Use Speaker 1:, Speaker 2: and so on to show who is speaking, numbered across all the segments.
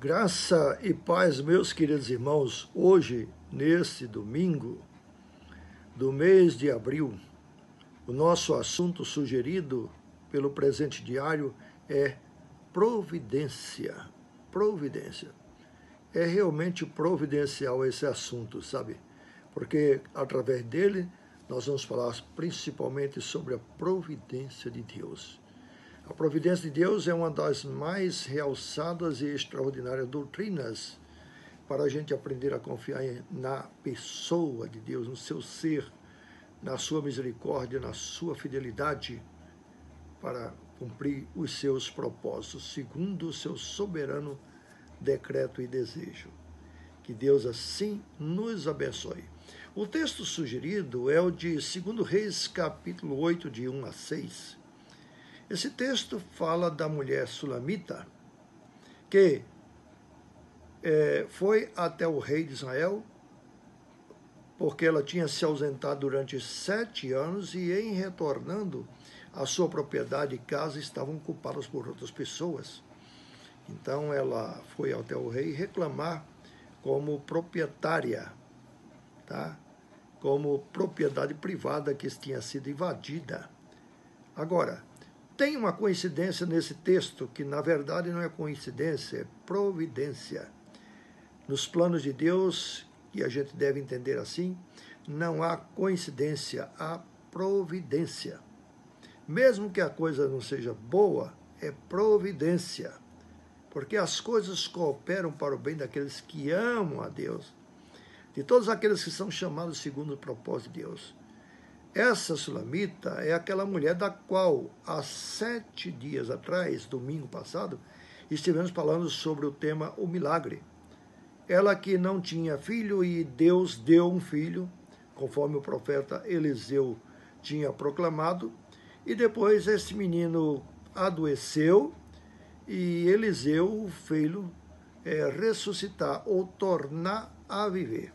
Speaker 1: Graça e paz, meus queridos irmãos, hoje, neste domingo do mês de abril, o nosso assunto sugerido pelo presente diário é providência. Providência. É realmente providencial esse assunto, sabe? Porque através dele nós vamos falar principalmente sobre a providência de Deus. A providência de Deus é uma das mais realçadas e extraordinárias doutrinas para a gente aprender a confiar na pessoa de Deus, no seu ser, na sua misericórdia, na sua fidelidade para cumprir os seus propósitos, segundo o seu soberano decreto e desejo. Que Deus assim nos abençoe. O texto sugerido é o de 2 Reis, capítulo 8, de 1 a 6. Esse texto fala da mulher sulamita que foi até o rei de Israel porque ela tinha se ausentado durante 7 anos e em retornando a sua propriedade e casa estavam ocupadas por outras pessoas. Então ela foi até o rei reclamar como proprietária, tá? Como propriedade privada que tinha sido invadida. Agora, tem uma coincidência nesse texto, que na verdade não é coincidência, é providência. Nos planos de Deus, que a gente deve entender assim, não há coincidência, há providência. Mesmo que a coisa não seja boa, é providência. Porque as coisas cooperam para o bem daqueles que amam a Deus, de todos aqueles que são chamados segundo o propósito de Deus. Essa sulamita é aquela mulher da qual, há 7 dias atrás, domingo passado, estivemos falando sobre o tema o milagre. Ela que não tinha filho e Deus deu um filho, conforme o profeta Eliseu tinha proclamado, e depois esse menino adoeceu e Eliseu o filho ressuscitar ou tornar a viver.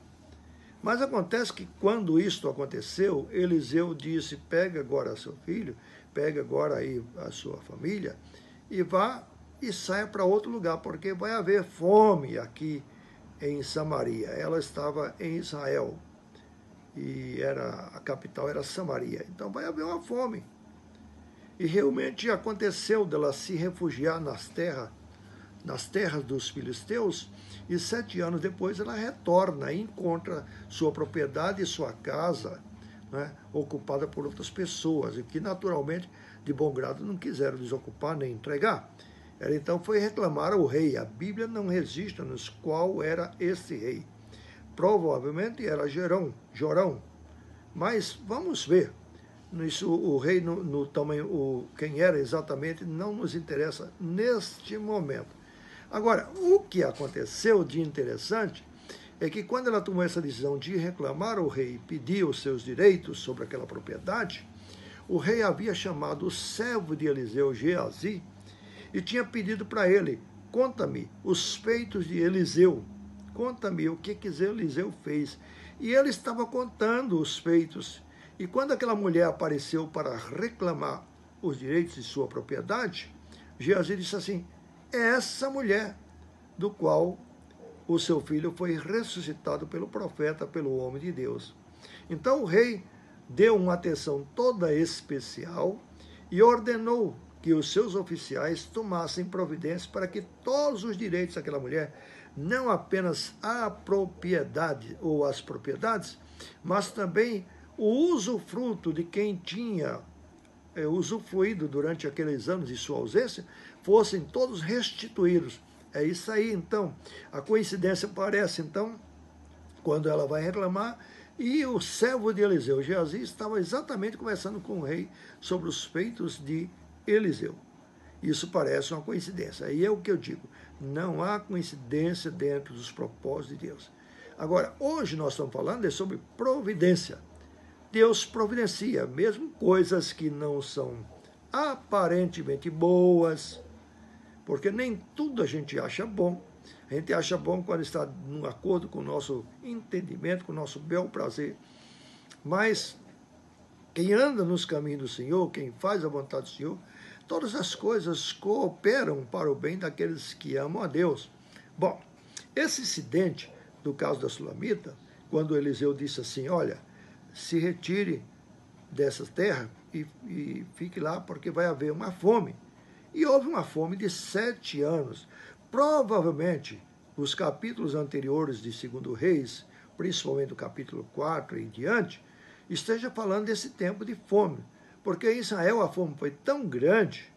Speaker 1: Mas acontece que quando isto aconteceu, Eliseu disse, pega agora seu filho, pega agora aí a sua família e vá e saia para outro lugar, porque vai haver fome aqui em Samaria. Ela estava em Israel e a capital era Samaria. Então vai haver uma fome. E realmente aconteceu dela se refugiar nas terras dos filisteus, e 7 anos depois ela retorna e encontra sua propriedade e sua casa, né, ocupada por outras pessoas, e que naturalmente, de bom grado, não quiseram desocupar nem entregar. Ela então foi reclamar ao rei. A Bíblia não registra-nos qual era esse rei. Provavelmente era Jorão, mas vamos ver. Isso, o rei, no tamanho, quem era exatamente, não nos interessa neste momento. Agora, o que aconteceu de interessante é que quando ela tomou essa decisão de reclamar ao rei e pedir os seus direitos sobre aquela propriedade, o rei havia chamado o servo de Eliseu, Geazi, e tinha pedido para ele, conta-me os feitos de Eliseu, conta-me o que Eliseu fez. E ele estava contando os feitos. E quando aquela mulher apareceu para reclamar os direitos de sua propriedade, Geazi disse assim, é essa mulher do qual o seu filho foi ressuscitado pelo profeta, pelo homem de Deus. Então o rei deu uma atenção toda especial e ordenou que os seus oficiais tomassem providência para que todos os direitos daquela mulher, não apenas a propriedade ou as propriedades, mas também o usufruto de quem tinha usufruído durante aqueles anos de sua ausência, fossem todos restituídos. É isso aí, então. A coincidência aparece, então, quando ela vai reclamar, e o servo de Eliseu, Geazi, estava exatamente conversando com o rei sobre os feitos de Eliseu. Isso parece uma coincidência. Aí é o que eu digo, não há coincidência dentro dos propósitos de Deus. Agora, hoje nós estamos falando sobre providência. Deus providencia, mesmo coisas que não são aparentemente boas, porque nem tudo a gente acha bom. A gente acha bom quando está de acordo com o nosso entendimento, com o nosso bel prazer. Mas quem anda nos caminhos do Senhor, quem faz a vontade do Senhor, todas as coisas cooperam para o bem daqueles que amam a Deus. Bom, esse incidente do caso da Sulamita, quando Eliseu disse assim, olha, se retire dessa terra e fique lá porque vai haver uma fome. E houve uma fome de 7 anos. Provavelmente, os capítulos anteriores de 2 Reis, principalmente o capítulo 4 e em diante, esteja falando desse tempo de fome. Porque em Israel a fome foi tão grande,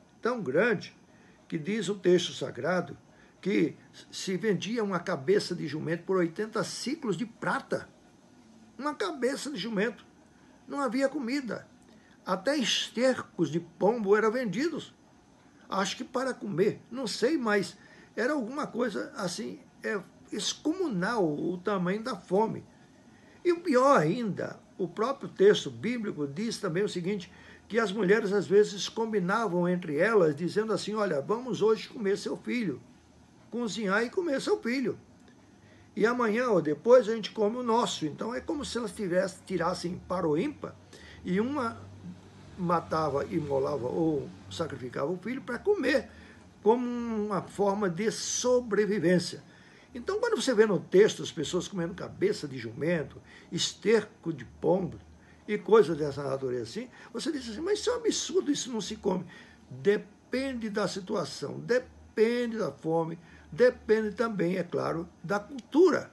Speaker 1: que diz o texto sagrado, que se vendia uma cabeça de jumento por 80 ciclos de prata. Uma cabeça de jumento. Não havia comida. Até estercos de pombo eram vendidos. Acho que para comer, não sei, mas era alguma coisa assim, excomunal o tamanho da fome. E o pior ainda, o próprio texto bíblico diz também o seguinte, que as mulheres às vezes combinavam entre elas, dizendo assim, olha, vamos hoje comer seu filho, cozinhar e comer seu filho. E amanhã ou depois a gente come o nosso. Então é como se elas tirassem para o ímpar, e uma matava, imolava ou sacrificava o filho para comer, como uma forma de sobrevivência. Então, quando você vê no texto as pessoas comendo cabeça de jumento, esterco de pombo e coisas dessa natureza assim, você diz assim, mas isso é um absurdo, isso não se come. Depende da situação, depende da fome, depende também, é claro, da cultura.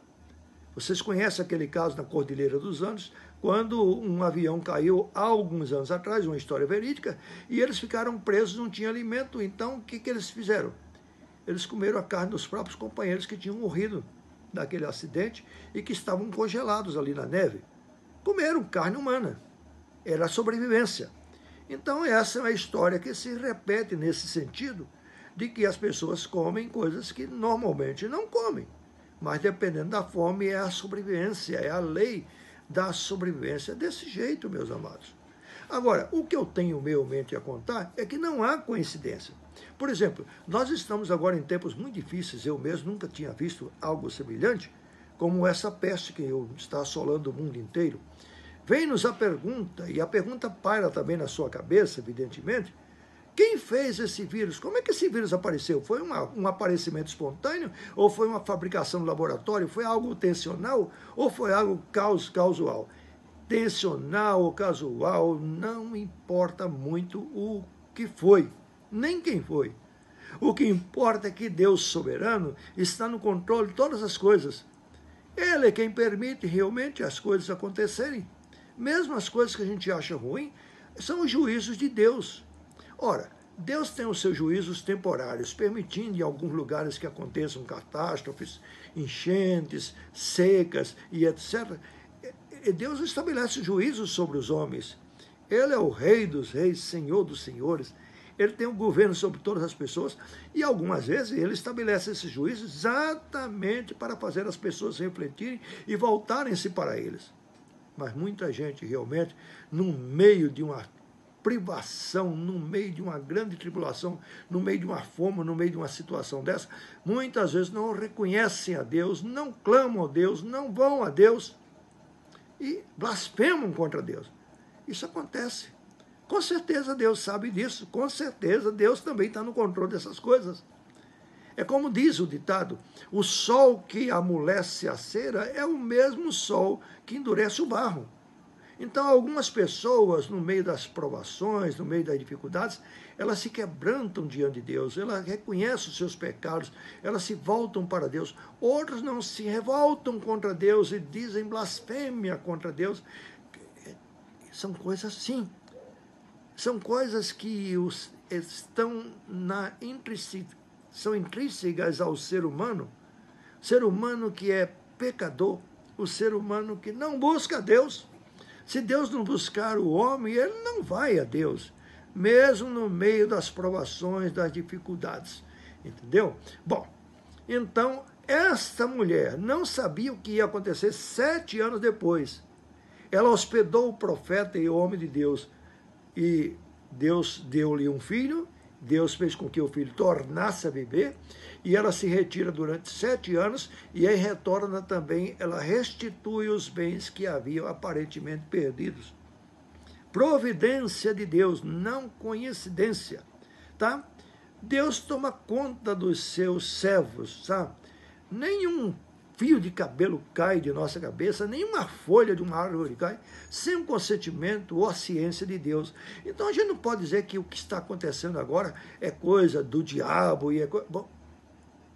Speaker 1: Vocês conhecem aquele caso na Cordilheira dos Andes, quando um avião caiu há alguns anos atrás, uma história verídica, e eles ficaram presos, não tinha alimento. Então, o que eles fizeram? Eles comeram a carne dos próprios companheiros que tinham morrido naquele acidente e que estavam congelados ali na neve. Comeram carne humana. Era a sobrevivência. Então, essa é uma história que se repete nesse sentido, de que as pessoas comem coisas que normalmente não comem. Mas, dependendo da fome, é a sobrevivência, é a lei da sobrevivência desse jeito, meus amados. Agora, o que eu tenho realmente a contar é que não há coincidência. Por exemplo, nós estamos agora em tempos muito difíceis, eu mesmo nunca tinha visto algo semelhante, como essa peste que está assolando o mundo inteiro. Vem-nos a pergunta, e a pergunta paira também na sua cabeça, evidentemente, quem fez esse vírus? Como é que esse vírus apareceu? Foi um aparecimento espontâneo? Ou foi uma fabricação no laboratório? Foi algo intencional? Ou foi algo casual? Intencional ou casual, não importa muito o que foi, nem quem foi. O que importa é que Deus soberano está no controle de todas as coisas. Ele é quem permite realmente as coisas acontecerem. Mesmo as coisas que a gente acha ruim, são os juízos de Deus. Ora, Deus tem os seus juízos temporários, permitindo em alguns lugares que aconteçam catástrofes, enchentes, secas e etc. Deus estabelece juízos sobre os homens. Ele é o Rei dos reis, Senhor dos senhores. Ele tem o governo sobre todas as pessoas e algumas vezes ele estabelece esses juízos exatamente para fazer as pessoas refletirem e voltarem-se para eles. Mas muita gente realmente, no meio de uma privação, no meio de uma grande tribulação, no meio de uma fome, no meio de uma situação dessa, muitas vezes não reconhecem a Deus, não clamam a Deus, não vão a Deus e blasfemam contra Deus. Isso acontece. Com certeza Deus sabe disso, com certeza Deus também está no controle dessas coisas. É como diz o ditado, o sol que amolece a cera é o mesmo sol que endurece o barro. Então, algumas pessoas, no meio das provações, no meio das dificuldades, elas se quebrantam diante de Deus, elas reconhecem os seus pecados, elas se voltam para Deus. Outros não se revoltam contra Deus e dizem blasfêmia contra Deus. São coisas assim. São coisas que estão são intrínsecas ao ser humano que é pecador, o ser humano que não busca Deus. Se Deus não buscar o homem, ele não vai a Deus, mesmo no meio das provações, das dificuldades. Entendeu? Bom, então, esta mulher não sabia o que ia acontecer 7 anos depois. Ela hospedou o profeta e o homem de Deus, e Deus deu-lhe um filho, Deus fez com que o filho tornasse a viver, e ela se retira durante 7 anos, e aí retorna também, ela restitui os bens que haviam aparentemente perdidos. Providência de Deus, não coincidência, tá? Deus toma conta dos seus servos, sabe? nenhum fio de cabelo cai de nossa cabeça, nenhuma folha de uma árvore cai, sem o consentimento ou a ciência de Deus. Então a gente não pode dizer que o que está acontecendo agora é coisa do diabo. Bom,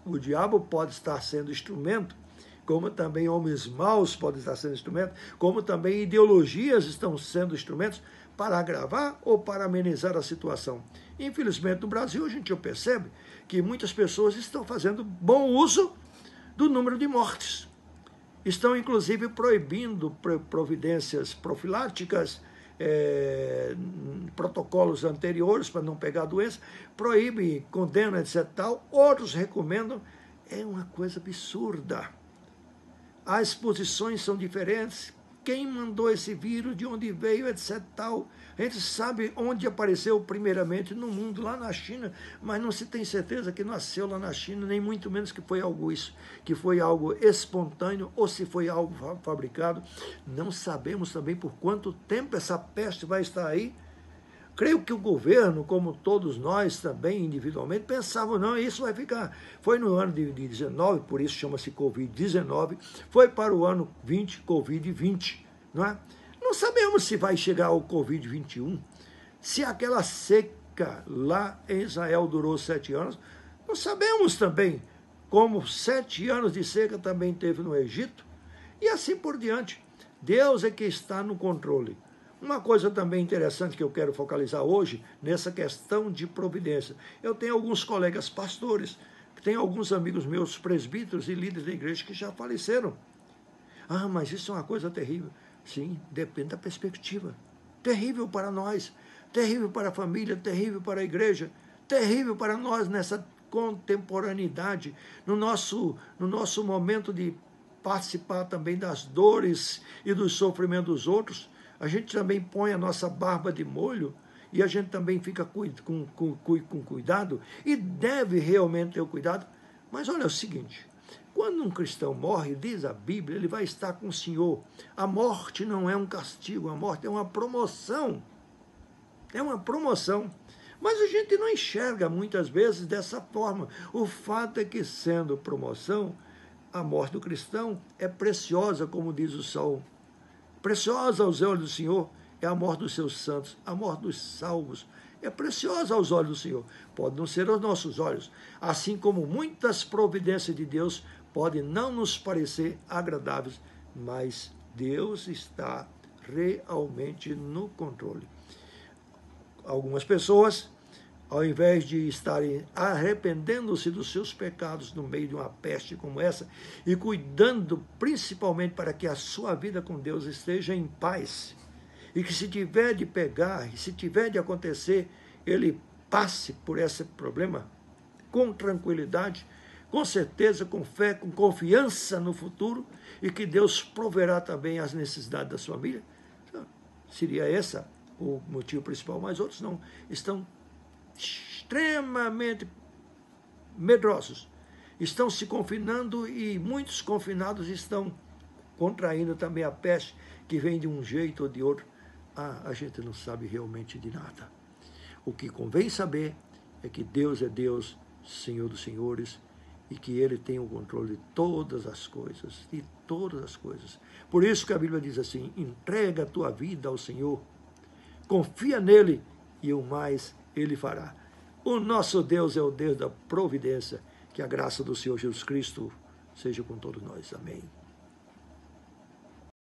Speaker 1: o diabo pode estar sendo instrumento, como também homens maus podem estar sendo instrumento, como também ideologias estão sendo instrumentos para agravar ou para amenizar a situação. Infelizmente, no Brasil, a gente percebe que muitas pessoas estão fazendo bom uso do número de mortes. Estão, inclusive, proibindo providências profiláticas, protocolos anteriores para não pegar a doença, proíbe, condena, etc. Tal. Outros recomendam. É uma coisa absurda. As posições são diferentes. Quem mandou esse vírus, de onde veio, etc. Tal. A gente sabe onde apareceu primeiramente no mundo, lá na China, mas não se tem certeza que nasceu lá na China, nem muito menos que foi algo isso, que foi algo espontâneo ou se foi algo fabricado. Não sabemos também por quanto tempo essa peste vai estar aí. Creio que o governo, como todos nós também individualmente, pensavam, não, isso vai ficar. Foi no ano de 19, por isso chama-se Covid-19, foi para o ano 20, Covid-20, não é? Não sabemos se vai chegar ao Covid-21, se aquela seca lá em Israel durou 7 anos, não sabemos também como 7 anos de seca também teve no Egito, e assim por diante. Deus é que está no controle. Uma coisa também interessante que eu quero focalizar hoje, nessa questão de providência. Eu tenho alguns colegas pastores, tenho alguns amigos meus presbíteros e líderes da igreja que já faleceram. Ah, mas isso é uma coisa terrível. Sim, depende da perspectiva. Terrível para nós, terrível para a família, terrível para a igreja, terrível para nós nessa contemporaneidade, no nosso momento de participar também das dores e dos sofrimentos dos outros. A gente também põe a nossa barba de molho e a gente também fica com cuidado e deve realmente ter o cuidado. Mas olha o seguinte, quando um cristão morre, diz a Bíblia, ele vai estar com o Senhor. A morte não é um castigo, a morte é uma promoção. É uma promoção. Mas a gente não enxerga muitas vezes dessa forma. O fato é que, sendo promoção, a morte do cristão é preciosa, como diz o Salmo. Preciosa aos olhos do Senhor é a morte dos seus santos, a morte dos salvos. É preciosa aos olhos do Senhor. Pode não ser aos nossos olhos. Assim como muitas providências de Deus podem não nos parecer agradáveis, mas Deus está realmente no controle. Algumas pessoas, ao invés de estarem arrependendo-se dos seus pecados no meio de uma peste como essa e cuidando principalmente para que a sua vida com Deus esteja em paz e que se tiver de pegar e se tiver de acontecer, ele passe por esse problema com tranquilidade, com certeza, com fé, com confiança no futuro e que Deus proverá também as necessidades da sua família. Seria esse o motivo principal, mas outros não estão extremamente medrosos, estão se confinando e muitos confinados estão contraindo também a peste que vem de um jeito ou de outro. A gente não sabe realmente de nada. O que convém saber é que Deus é Deus, Senhor dos senhores, e que Ele tem o controle de todas as coisas, de todas as coisas. Por isso que a Bíblia diz assim, entrega a tua vida ao Senhor, confia nele e o mais Ele fará. O nosso Deus é o Deus da providência. Que a graça do Senhor Jesus Cristo seja com todos nós. Amém.